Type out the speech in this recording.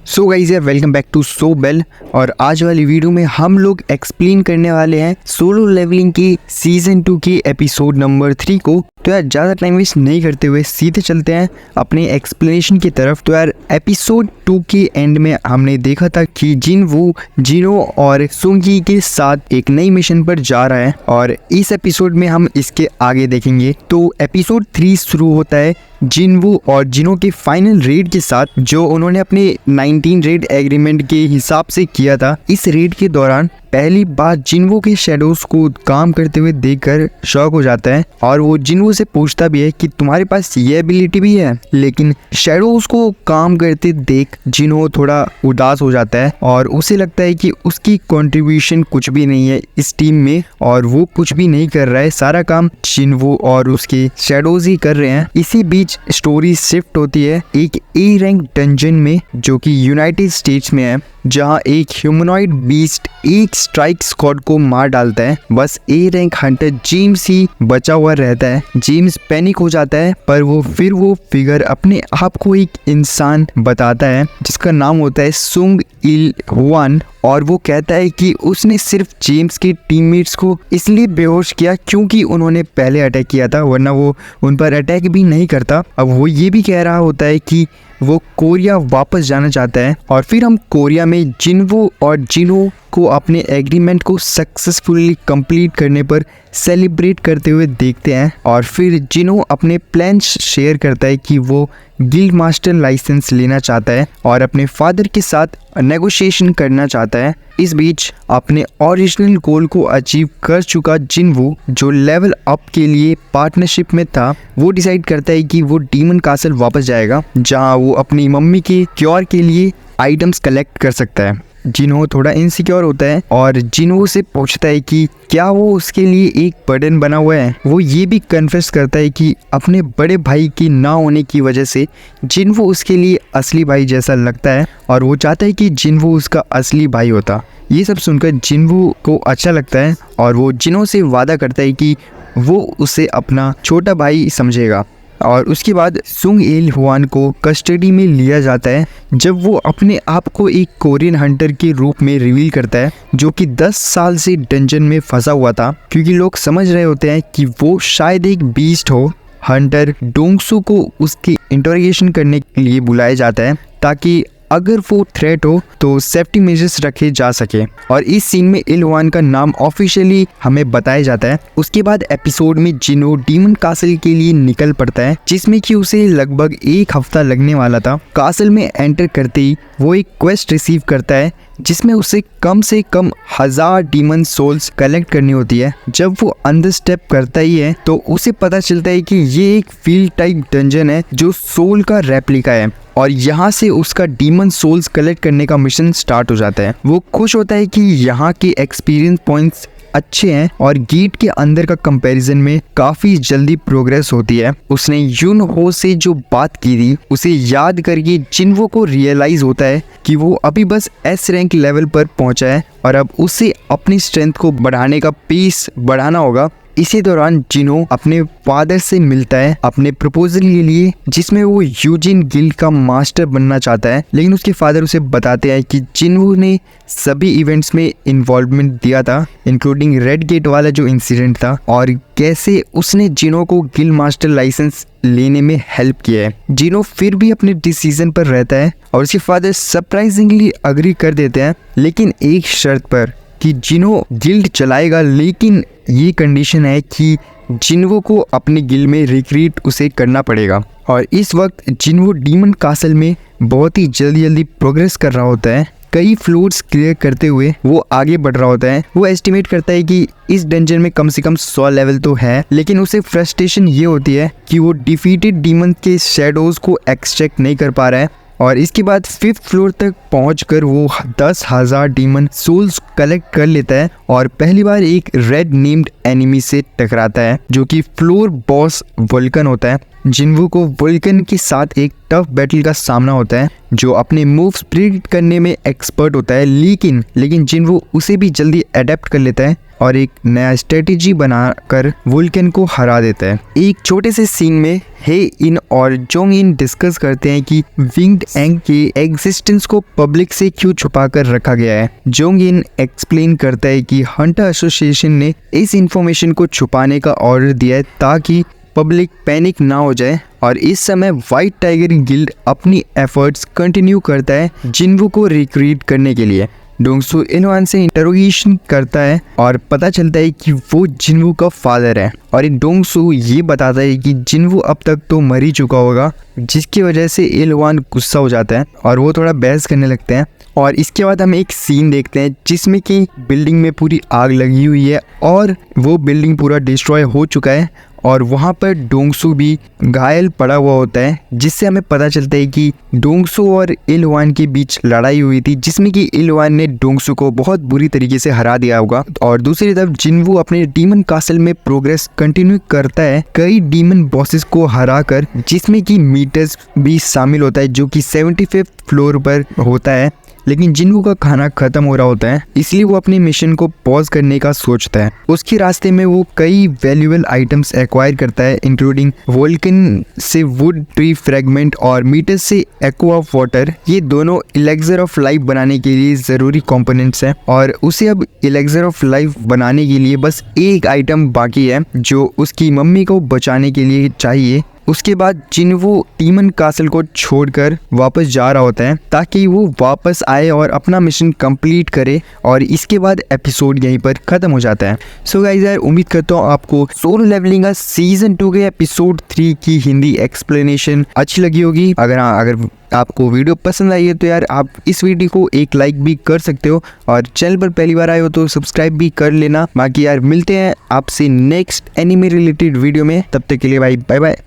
सो guys यार, welcome back to so bell. और आज वाली वीडियो में हम लोग एक्सप्लेन करने वाले हैं सोलो लेवलिंग की सीजन 2 की एपिसोड नंबर 3 को। तो यार ज़्यादा टाइम वेस्ट नहीं करते हुए सीधे चलते हैं अपने एक्सप्लेनेशन की तरफ। तो यार एपिसोड 2 के एंड में हमने देखा था कि जिनवू जिनो और सुंगी के साथ एक नई मिशन पर जा रहा है और इस एपिसोड में हम इसके आगे देखेंगे। तो एपिसोड 3 शुरू होता है जिनवू और जिनो के फाइनल रेड के साथ, जो उन्होंने अपने 19 रेड एग्रीमेंट के हिसाब से किया था। इस रेड के दौरान पहली बार जिनवू के शैडोज को काम करते हुए देखकर शॉक हो जाता है और वो जिनवू से पूछता भी है कि तुम्हारे पास ये एबिलिटी भी है। लेकिन शैडोज को काम करते देख जिनो थोड़ा उदास हो जाता है और उसे लगता है कि उसकी कंट्रीब्यूशन कुछ भी नहीं है इस टीम में और वो कुछ भी नहीं कर रहा है, सारा काम जिनवू और उसके शैडोज ही कर रहे हैं। इसी बीच स्टोरी शिफ्ट होती है एक ए रैंक डंजन में, जो कि यूनाइटेड स्टेट्स में है, जहां एक ह्यूमनॉइड बीस्ट एक स्ट्राइक स्क्वाड को मार डालता है। बस ए रैंक हंटर जेम्स ही बचा हुआ रहता है। जेम्स पैनिक हो जाता है, पर वो फिगर अपने आप को एक इंसान बताता है जिसका नाम होता है सुंग इल हुआन, और वो कहता है कि उसने सिर्फ जेम्स के टीममेट्स को इसलिए बेहोश किया क्योंकि उन्होंने पहले अटैक किया था, वरना वो उन पर अटैक भी नहीं करता। अब वो ये भी कह रहा होता है कि वो कोरिया वापस जाना चाहता है। और फिर हम कोरिया में जिनवू और जिनो को अपने एग्रीमेंट को सक्सेसफुली कंप्लीट करने पर सेलिब्रेट करते हुए देखते हैं। और फिर जिनो अपने प्लान्स शेयर करता है कि वो गिल्ड मास्टर लाइसेंस लेना चाहता है और अपने फादर के साथ नेगोशिएशन करना चाहता है। इस बीच अपने ओरिजिनल गोल को अचीव कर चुका जिनवू, जो लेवल अप के लिए पार्टनरशिप में था, वो डिसाइड करता है कि वो डीमन कासल वापस जाएगा, जहां वो अपनी मम्मी के क्योर के लिए आइटम्स कलेक्ट कर सकता है। जिनो थोड़ा इनसिक्योर होता है और जिनवू से पूछता है कि क्या वो उसके लिए एक बर्डन बना हुआ है। वो ये भी कन्फेस करता है कि अपने बड़े भाई के ना होने की वजह से जिनवू उसके लिए असली भाई जैसा लगता है और वो चाहता है कि जिनवू उसका असली भाई होता। ये सब सुनकर जिनवू को अच्छा लगता है और वो जिनो से वादा करता है कि वो उसे अपना छोटा भाई समझेगा। और उसके बाद सुंग इल हुआन को कस्टडी में लिया जाता है जब वो अपने आप को एक कोरियन हंटर के रूप में रिवील करता है, जो कि 10 साल से डंजन में फंसा हुआ था, क्योंकि लोग समझ रहे होते हैं कि वो शायद एक बीस्ट हो। हंटर डोंगसू को उसकी इंटरोगेशन करने के लिए बुलाया जाता है ताकि अगर वो थ्रेट हो तो सेफ्टी मेजर्स रखे जा सके। और इस सीन में इल हुआन का नाम ऑफिशियली हमें बताया जाता है। उसके बाद एपिसोड में जिनो डीमन कासल के लिए निकल पड़ता है, जिसमें कि उसे लगभग 1 हफ्ता लगने वाला था। कासल में एंटर करते ही वो एक क्वेस्ट रिसीव करता है जिसमें उसे कम से कम 1000 डीमन सोल्स कलेक्ट करनी होती है। जब वो अंदर स्टेप करता ही है तो उसे पता चलता है कि ये एक फील्ड टाइप डंजन है जो सोल का रेप्लिका है और यहाँ से उसका डीमन सोल्स कलेक्ट करने का मिशन स्टार्ट हो जाता है। वो खुश होता है कि यहाँ के एक्सपीरियंस पॉइंट्स अच्छे हैं और गेट के अंदर का कंपैरिजन में काफी जल्दी प्रोग्रेस होती है। उसने यून हो से जो बात की थी उसे याद करके जिनवू को रियलाइज होता है कि वो अभी बस एस रैंक लेवल पर पहुंचा है और अब उसे अपनी स्ट्रेंथ को बढ़ाने का पेस बढ़ाना होगा। इसी दौरान जिनो अपने फादर से मिलता है अपने प्रपोजल के लिए, जिसमें वो यूजिन गिल्ड का मास्टर बनना चाहता है। लेकिन उसके फादर उसे बताते हैं कि जिनवू ने सभी इवेंट्स में इन्वॉल्वमेंट दिया था, इंक्लूडिंग रेड गेट वाला जो इंसिडेंट था, और कैसे उसने जिनो को गिल्ड मास्टर लाइसेंस लेने में हेल्प किया है। जिनो फिर भी अपने डिसीजन पर रहता है और उसके फादर सरप्राइजिंगली अग्री कर देते हैं, लेकिन एक शर्त पर कि जिनो गिल्ड चलाएगा, लेकिन ये कंडीशन है कि जिनवू को अपने गिल्ड में रिक्रूट उसे करना पड़ेगा। और इस वक्त जिनवू डीमन कासल में बहुत ही जल्दी प्रोग्रेस कर रहा होता है। कई फ्लोर्स क्लियर करते हुए वो आगे बढ़ रहा होता है। वो एस्टिमेट करता है कि इस डंजन में कम से कम 100 लेवल तो है, लेकिन उसे फ्रस्ट्रेशन ये होती है कि वो डिफीटेड डीमन के शैडोज को एक्सट्रैक्ट नहीं कर पा रहा है। और इसके बाद 5th फ्लोर तक पहुंचकर वो 10,000 डीमन सोल्स कलेक्ट कर लेता है और पहली बार एक रेड नेम्ड एनिमी से टकराता है, जो कि फ्लोर बॉस वल्कन होता है। जिनवू को वल्कन के साथ एक टफ बैटल का सामना होता है, जो अपने मूव्स प्रिडिक्ट करने में एक्सपर्ट होता है, लेकिन जिनवू उसे भी जल्दी अडेप्ट कर लेता है और एक नया स्ट्रेटेजी बनाकर वुल्कन को हरा देता है। एक छोटे से सीन में हे इन और जोंग इन डिस्कस करते हैं कि विंग्ड एंग के एग्जिस्टेंस को पब्लिक से क्यों छुपा कर रखा गया है। जोंग इन एक्सप्लेन करता है कि हंटर एसोसिएशन ने इस इंफॉर्मेशन को छुपाने का ऑर्डर दिया है ताकि पब्लिक पैनिक ना हो जाए, और इस समय व्हाइट टाइगर गिल्ड अपनी एफर्ट्स कंटिन्यू करता है जिन्वू को रिक्रूट करने के लिए। डोंगसू इलवान से इंटरोगेशन करता है और पता चलता है कि वो जिन्वू का फादर है, और डोंगसू ये बताता है कि जिन्वू अब तक तो मर ही चुका होगा, जिसकी वजह से इलवान गुस्सा हो जाता है और वो थोड़ा बहस करने लगते हैं। और इसके बाद हम एक सीन देखते हैं जिसमें कि बिल्डिंग में पूरी आग लगी हुई है और वो बिल्डिंग पूरा डिस्ट्रॉय हो चुका है, और वहाँ पर डोंगसू भी घायल पड़ा हुआ होता है, जिससे हमें पता चलता है कि डोंगसू और इलवान के बीच लड़ाई हुई थी, जिसमें कि इलवान ने डोंगसू को बहुत बुरी तरीके से हरा दिया होगा। और दूसरी तरफ जिन्वू अपने डीमन कासल में प्रोग्रेस कंटिन्यू करता है कई डीमन बॉसेस को हराकर, जिसमें कि मीटर्स भी शामिल होता है जो कि 75th फ्लोर पर होता है। लेकिन जिन्वू का खाना खत्म हो रहा होता है, इसलिए वो अपने मिशन को पॉज करने का सोचता है। उसके रास्ते में वो कई वैल्यूएबल आइटम्स एक्वायर करता है, इंक्लूडिंग वोल्कन से वुड ट्री फ्रेगमेंट और मीटर से एक्वा ऑफ वाटर। ये दोनों इलेक्सर ऑफ लाइफ बनाने के लिए ज़रूरी कंपोनेंट्स हैं, और उसे अब इलेक्सर ऑफ लाइफ बनाने के लिए बस एक आइटम बाकी है जो उसकी मम्मी को बचाने के लिए चाहिए। उसके बाद जिन्वू डीमन कासल को छोड़कर वापस जा रहा होता है ताकि वो वापस आए और अपना मिशन कंप्लीट करे, और इसके बाद एपिसोड यहीं पर खत्म हो जाता है। सो गाइस यार, उम्मीद करता हूँ आपको सोलो लेवलिंग का सीजन 2 के एपिसोड 3 की हिंदी एक्सप्लेनेशन अच्छी लगी होगी। अगर आपको वीडियो पसंद आई है तो यार आप इस वीडियो को एक लाइक भी कर सकते हो, और चैनल पर पहली बार आए हो तो सब्सक्राइब भी कर लेना। बाकी यार मिलते हैं आपसे नेक्स्ट एनिमे रिलेटेड वीडियो में, तब तक के लिए भाई बाय बाय।